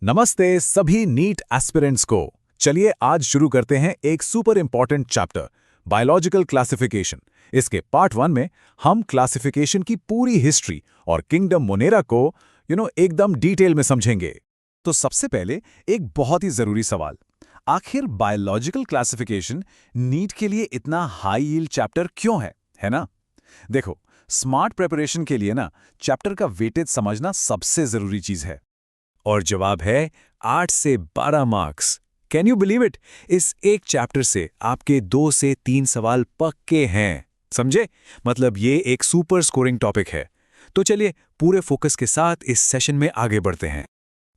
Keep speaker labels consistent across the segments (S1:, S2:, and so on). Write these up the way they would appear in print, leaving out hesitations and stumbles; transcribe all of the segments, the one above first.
S1: नमस्ते सभी NEET aspirants को। चलिए आज शुरू करते हैं एक super important chapter biological classification. इसके पार्ट 1 में हम क्लासिफिकेशन की पूरी हिस्ट्री और किंगडम मोनेरा को एकदम डिटेल में समझेंगे। तो सबसे पहले एक बहुत ही जरूरी सवाल, आखिर बायोलॉजिकल क्लासिफिकेशन नीट के लिए इतना हाई यील्ड चैप्टर क्यों है ना? देखो, स्मार्ट प्रिपरेशन के लिए ना चैप्टर का वेटेज समझना सबसे जरूरी चीज है। और जवाब है 8 से 12 marks. Can you believe it? इस एक चैप्टर से आपके 2 से 3 सवाल पक्के हैं, समझे? मतलब ये एक सुपर स्कोरिंग टॉपिक है। तो चलिए पूरे फोकस के साथ इस सेशन में आगे बढ़ते हैं।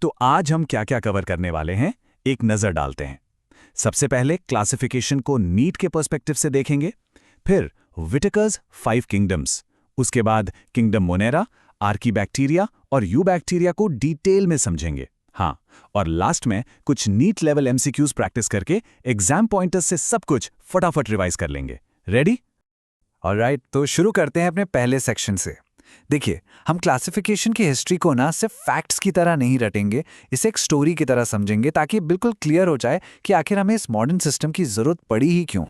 S1: तो आज हम क्या क्या कवर करने वाले हैं, एक नजर डालते हैं। सबसे पहले क्लासिफिकेशन को नीट के पर्सपेक्टिव से देखेंगे, फिर विटेकर्स 5 किंगडम्स, उसके बाद किंगडम मोनेरा, आर्कीबैक्टीरिया और यूबैक्टीरिया को डिटेल में समझेंगे। हाँ, और लास्ट में कुछ नीट लेवल एमसीक्यूज प्रैक्टिस करके एग्जाम पॉइंटर्स से सब कुछ फटाफट रिवाइज कर लेंगे। रेडी? ऑलराइट, तो शुरू करते हैं अपने पहले सेक्शन से। देखिए, हम क्लासिफिकेशन की हिस्ट्री को ना सिर्फ फैक्ट्स की तरह नहीं रटेंगे, इसे एक स्टोरी की तरह समझेंगे ताकि बिल्कुल क्लियर हो जाए कि आखिर हमें इस मॉडर्न सिस्टम की जरूरत पड़ी ही क्यों।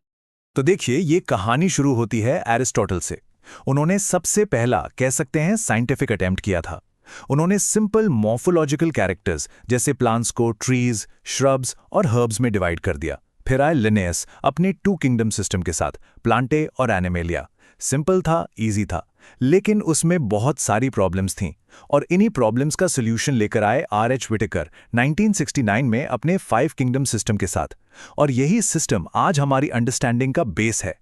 S1: तो देखिए, ये कहानी शुरू होती है एरिस्टोटल से। उन्होंने सबसे पहला कह सकते हैं साइंटिफिक अटेम्प्ट किया था। उन्होंने सिंपल मॉर्फोलॉजिकल कैरेक्टर्स जैसे प्लांट्स को ट्रीज, श्रब्स और हर्ब्स में डिवाइड कर दिया। फिर आए लिनेयस अपने 2 किंगडम सिस्टम के साथ, प्लांटे और एनिमेलिया। सिंपल था, इजी था, लेकिन उसमें बहुत सारी प्रॉब्लम्स थीं। और इन्हीं प्रॉब्लम्स का सोल्यूशन लेकर आए आर.एच. विटेकर 1969 में अपने 5 किंगडम सिस्टम के साथ। और यही सिस्टम आज हमारी अंडरस्टैंडिंग का बेस है।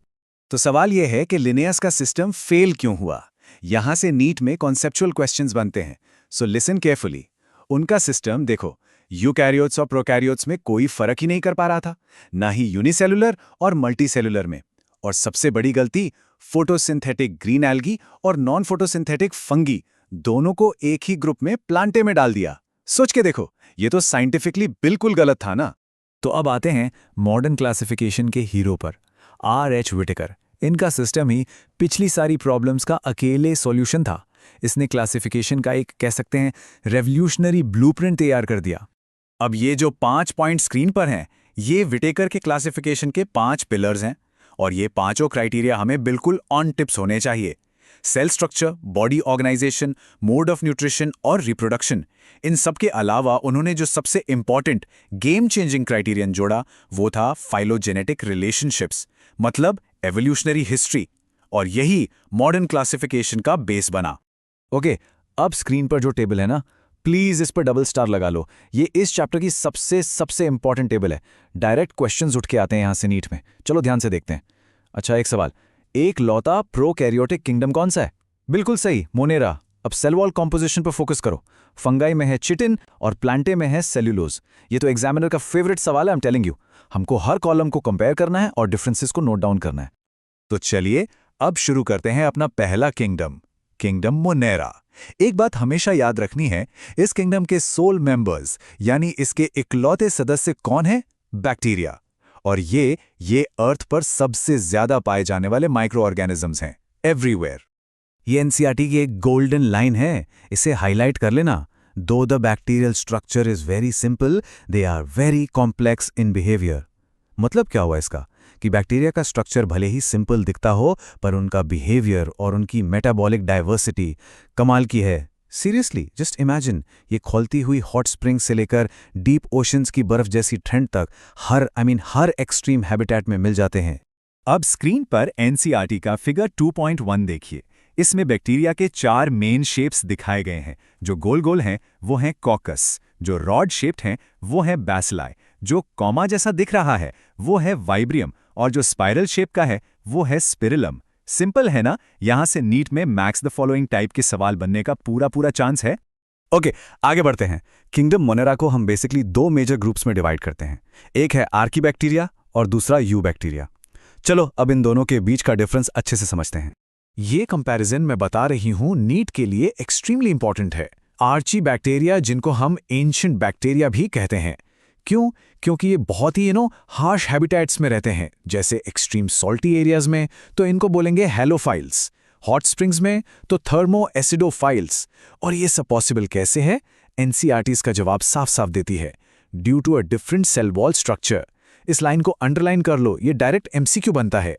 S2: तो सवाल यह है कि लिनेयस का सिस्टम फेल क्यों हुआ? यहां से नीट में कॉन्सेप्चुअल क्वेश्चंस बनते हैं। So listen carefully. उनका सिस्टम देखो, यूकैरियोट्स और प्रोकैरियोट्स में कोई फर्क ही नहीं कर पा रहा था, ना ही यूनिसेलुलर और मल्टीसेलुलर में। और सबसे बड़ी गलती, फोटोसिंथेटिक ग्रीन एल्गी और नॉन फोटोसिंथेटिक फंगी दोनों को एक ही ग्रुप में प्लांटे में डाल दिया। सोच के देखो, ये तो साइंटिफिकली बिल्कुल गलत था ना।
S1: तो अब आते हैं मॉडर्न क्लासिफिकेशन के हीरो पर, आर.एच. विटेकर। इनका सिस्टम ही पिछली सारी प्रॉब्लम्स का अकेले सॉल्यूशन था। इसने क्लासिफिकेशन का एक कह सकते हैं रेवोल्यूशनरी ब्लूप्रिंट तैयार कर दिया।
S2: अब ये जो 5 पॉइंट स्क्रीन पर हैं, ये विटेकर के क्लासिफिकेशन के 5 पिलर्स हैं। और ये पांचों क्राइटेरिया हमें बिल्कुल ऑन टिप्स होने चाहिए। Cell structure, body organisation, mode of nutrition और रिप्रोडक्शन। इन सब के अलावा उन्होंने जो सबसे इंपॉर्टेंट गेम चेंजिंग क्राइटेरियन जोड़ा, वो था फाइलोजेनेटिक रिलेशनशिप्स, मतलब एवोल्यूशनरी हिस्ट्री। और यही मॉडर्न क्लासिफिकेशन का बेस बना।
S1: ओके, अब स्क्रीन पर जो टेबल है ना, प्लीज इस पर डबल स्टार लगा लो। ये इस चैप्टर की सबसे इंपॉर्टेंट टेबल है। डायरेक्ट क्वेश्चंस उठ के आते हैं यहां से नीट में। चलो ध्यान से देखते हैं। अच्छा, एक सवाल, एक लौता प्रोकैरियोटिक किंगडम कौन सा है? बिल्कुल सही, मोनेरा। अब सेल वॉल कॉम्पोजिशन पर फोकस करो। फंगाई में है चिटिन और प्लांटे में है सेल्यूलोज। ये तो एग्जामिनर का फेवरेट सवाल है, आई एम टेलिंग यू। हमको हर कॉलम को कंपेयर करना है और डिफरेंसेस को नोट डाउन करना है।
S2: तो चलिए अब शुरू करते हैं अपना पहला किंगडम, किंगडम मोनेरा। एक बात हमेशा याद रखनी है, इस किंगडम के सोल मेंबर्स यानी इसके इकलौते सदस्य कौन है? बैक्टीरिया। और ये अर्थ पर सबसे ज्यादा पाए जाने वाले माइक्रो ऑर्गेनिजम्स हैं, एवरीवेयर।
S1: ये एनसीईआरटी की एक गोल्डन लाइन है, इसे हाईलाइट कर लेना। Though the bacterial structure is very simple, they are very complex in behaviour. मतलब क्या हुआ इसका? कि बैक्टीरिया का स्ट्रक्चर भले ही सिंपल दिखता हो, पर उनका बिहेवियर और उनकी मेटाबॉलिक डाइवर्सिटी कमाल की है। सीरियसली, जस्ट इमेजिन, ये खौलती हुई हॉट स्प्रिंग से लेकर डीप ओशंस की बर्फ जैसी ठंड तक हर एक्सट्रीम हैबिटेट में मिल जाते हैं।
S2: अब स्क्रीन पर एनसीईआरटी का फिगर 2.1 देखिए। इसमें बैक्टीरिया के 4 मेन शेप्स दिखाए गए हैं। जो गोल गोल हैं वो हैं कॉकस, जो रॉड शेप्ड हैं वो है बैसिलाई, जो कॉमा जैसा दिख रहा है वो है वाइब्रियम, और जो स्पाइरल शेप का है वो है स्पिरिलम। सिंपल है ना? यहां से नीट में मैक्स द फॉलोइंग टाइप के सवाल बनने का पूरा चांस है।
S1: ओके, आगे बढ़ते हैं। किंगडम मोनेरा को हम बेसिकली 2 मेजर ग्रुप्स में डिवाइड करते हैं। एक है आर्कीबैक्टीरिया और दूसरा यूबैक्टीरिया। चलो अब इन दोनों के बीच का डिफरेंस अच्छे से समझते हैं। ये कंपैरिजन मैं बता रही हूं नीट के लिए एक्सट्रीमली इंपॉर्टेंट है। आर्ची बैक्टीरिया, जिनको हम एंशिएंट बैक्टीरिया भी कहते हैं। क्यों? क्योंकि ये बहुत ही हार्श हैबिटेट्स में रहते हैं, जैसे एक्सट्रीम सॉल्टी एरियाज में तो इनको बोलेंगे हेलोफाइल्स, हॉट स्प्रिंग्स में तो थर्मो एसिडोफाइल्स। और ये सब पॉसिबल कैसे है? एनसीईआरटी इसका जवाब साफ साफ देती है, due to a different cell wall structure. इस लाइन को अंडरलाइन कर लो, ये डायरेक्ट एमसीक्यू बनता है।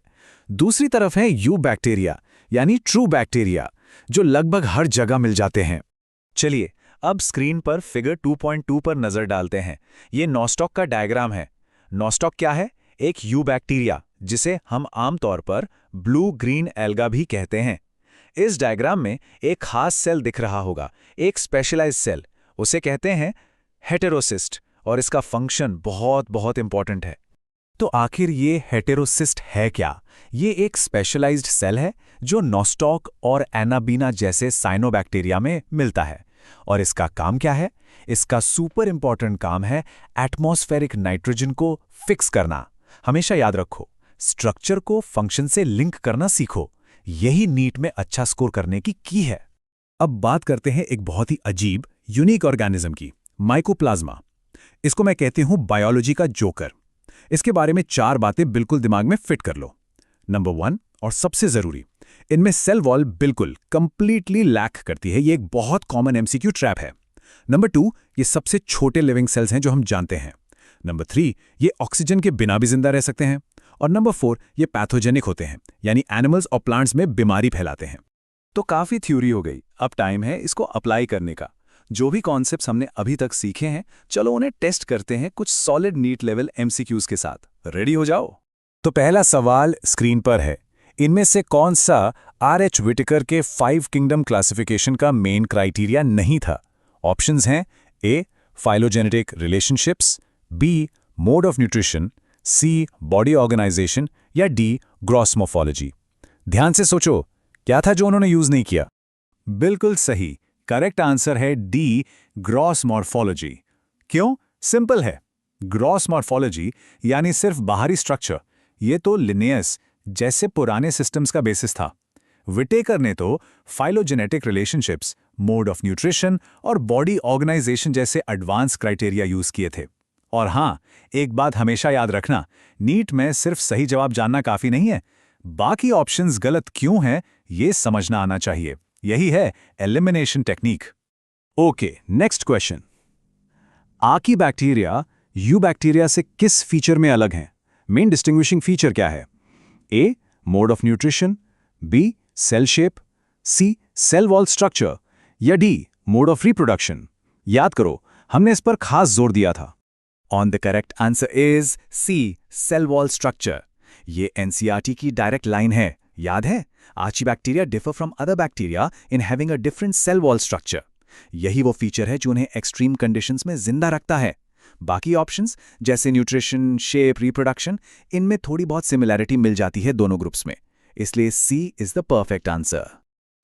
S1: दूसरी तरफ है यू बैक्टीरिया, यानी ट्रू बैक्टीरिया, जो लगभग हर जगह मिल जाते हैं। चलिए अब स्क्रीन पर फिगर 2.2 पर नजर डालते हैं। ये नॉस्टॉक का डायग्राम है। नॉस्टॉक क्या है? एक यू बैक्टीरिया, जिसे हम आमतौर पर ब्लू ग्रीन एल्गा भी कहते हैं। इस डायग्राम में एक खास सेल दिख रहा होगा, एक स्पेशलाइज्ड सेल, उसे कहते हैं हेटेरोसिस्ट, और इसका फंक्शन बहुत बहुत इंपॉर्टेंट है। तो आखिर ये हेटेरोसिस्ट है क्या? ये एक स्पेशलाइज्ड सेल है जो नॉस्टॉक और एनाबीना जैसे साइनोबैक्टीरिया में मिलता है। और इसका काम क्या है? इसका सुपर इंपॉर्टेंट काम है एटमॉस्फेरिक नाइट्रोजन को फिक्स करना। हमेशा याद रखो, स्ट्रक्चर को फंक्शन से लिंक करना सीखो। यही नीट में अच्छा स्कोर करने की की है। अब बात करते हैं एक बहुत ही अजीब यूनिक ऑर्गेनिज्म की, माइकोप्लाज्मा। इसको मैं कहती हूं बायोलॉजी का जोकर। इसके बारे में 4 बातें बिल्कुल दिमाग में फिट कर लो। नंबर 1 और सबसे जरूरी, इनमें सेल वॉल बिल्कुल कंप्लीटली लैक करती है। ये एक बहुत कॉमन एमसीक्यू ट्रैप है। नंबर 2, ये सबसे छोटे लिविंग सेल्स हैं जो हम जानते हैं। नंबर 3, ये ऑक्सीजन के बिना भी जिंदा रह सकते हैं। और नंबर 4, ये पैथोजेनिक होते हैं, यानी एनिमल्स और प्लांट्स में बीमारी फैलाते हैं। तो काफी थ्योरी हो गई, अब टाइम है इसको अप्लाई करने का। जो भी कॉन्सेप्ट्स हमने अभी तक सीखे हैं, चलो उन्हें टेस्ट करते हैं कुछ सॉलिड नीट लेवल एमसीक्यूज के साथ। रेडी हो जाओ। तो पहला सवाल स्क्रीन पर है, इनमें से कौन सा आर.एच. विटेकर के 5 किंगडम क्लासिफिकेशन का मेन क्राइटेरिया नहीं था? ऑप्शंस हैं A phylogenetic relationships, B mode of nutrition, C body organisation, या डी ग्रॉस मॉर्फोलॉजी। ध्यान से सोचो, क्या था जो उन्होंने यूज नहीं किया? बिल्कुल सही, करेक्ट आंसर है डी ग्रॉस मॉर्फोलॉजी। क्यों? सिंपल है। ग्रॉस मॉर्फोलॉजी यानी सिर्फ बाहरी स्ट्रक्चर, ये तो लिनियस जैसे पुराने सिस्टम्स का बेसिस था। विटेकर ने तो phylogenetic relationships, mode of nutrition और बॉडी ऑर्गेनाइजेशन जैसे एडवांस क्राइटेरिया यूज किए थे। और हाँ, एक बात हमेशा याद रखना, नीट में सिर्फ सही जवाब जानना काफी नहीं है, बाकी ऑप्शंस गलत क्यों हैं ये समझना आना चाहिए। यही है elimination technique. Okay, next question. Archaebacteria eubacteria से किस फीचर में अलग हैं? मेन डिस्टिंग्विशिंग फीचर क्या है? A mode of nutrition, B cell shape, C cell wall structure, या डी मोड ऑफ रिप्रोडक्शन? याद करो, हमने इस पर खास जोर दिया था। On the correct answer is C cell wall structure. ये एनसीईआरटी की डायरेक्ट लाइन है, याद है? Archaebacteria differ from other bacteria in having a different cell wall structure. यही वो फीचर है जो उन्हें एक्सट्रीम कंडीशंस में जिंदा रखता है। बाकी ऑप्शंस जैसे न्यूट्रिशन, शेप, रिप्रोडक्शन, इनमें थोड़ी बहुत सिमिलैरिटी मिल जाती है दोनों ग्रुप्स में, इसलिए सी इज द परफेक्ट आंसर।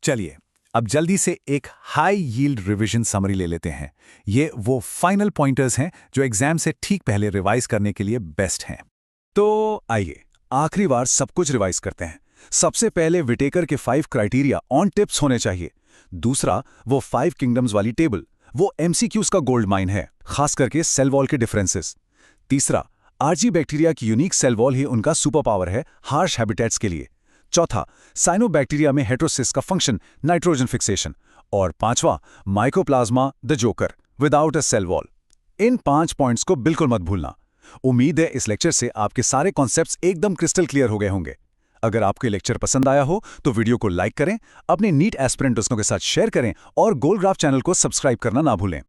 S1: चलिए अब जल्दी से एक हाई यील्ड रिवीजन समरी ले लेते हैं। ये वो फाइनल पॉइंटर्स हैं जो एग्जाम से ठीक पहले रिवाइज करने के लिए बेस्ट हैं। तो आइए आखिरी बार सब कुछ रिवाइज करते हैं। सबसे पहले विटेकर के 5 क्राइटेरिया ऑन टिप्स होने चाहिए। दूसरा, वो 5 किंगडम्स वाली टेबल, वो एमसीक्यूज का गोल्ड माइन है, खास करके सेल वॉल के डिफरेंसेस। तीसरा, आरजी बैक्टीरिया की यूनिक सेल वॉल ही उनका सुपर पावर है हार्श हैबिटेट्स के लिए। चौथा, साइनोबैक्टीरिया में हेटेरोसिस्ट का फंक्शन नाइट्रोजन फिक्सेशन। और पांचवा, mycoplasma the joker without a cell wall. इन 5 पॉइंट्स को बिल्कुल मत भूलना। उम्मीद है इस लेक्चर से आपके सारे कॉन्सेप्ट्स एकदम क्रिस्टल क्लियर हो गए होंगे। अगर आपको लेक्चर पसंद आया हो तो वीडियो को लाइक करें, अपने नीट एस्पिरेंट दोस्तों के साथ शेयर करें और गोल ग्राफ चैनल को सब्सक्राइब करना ना भूलें।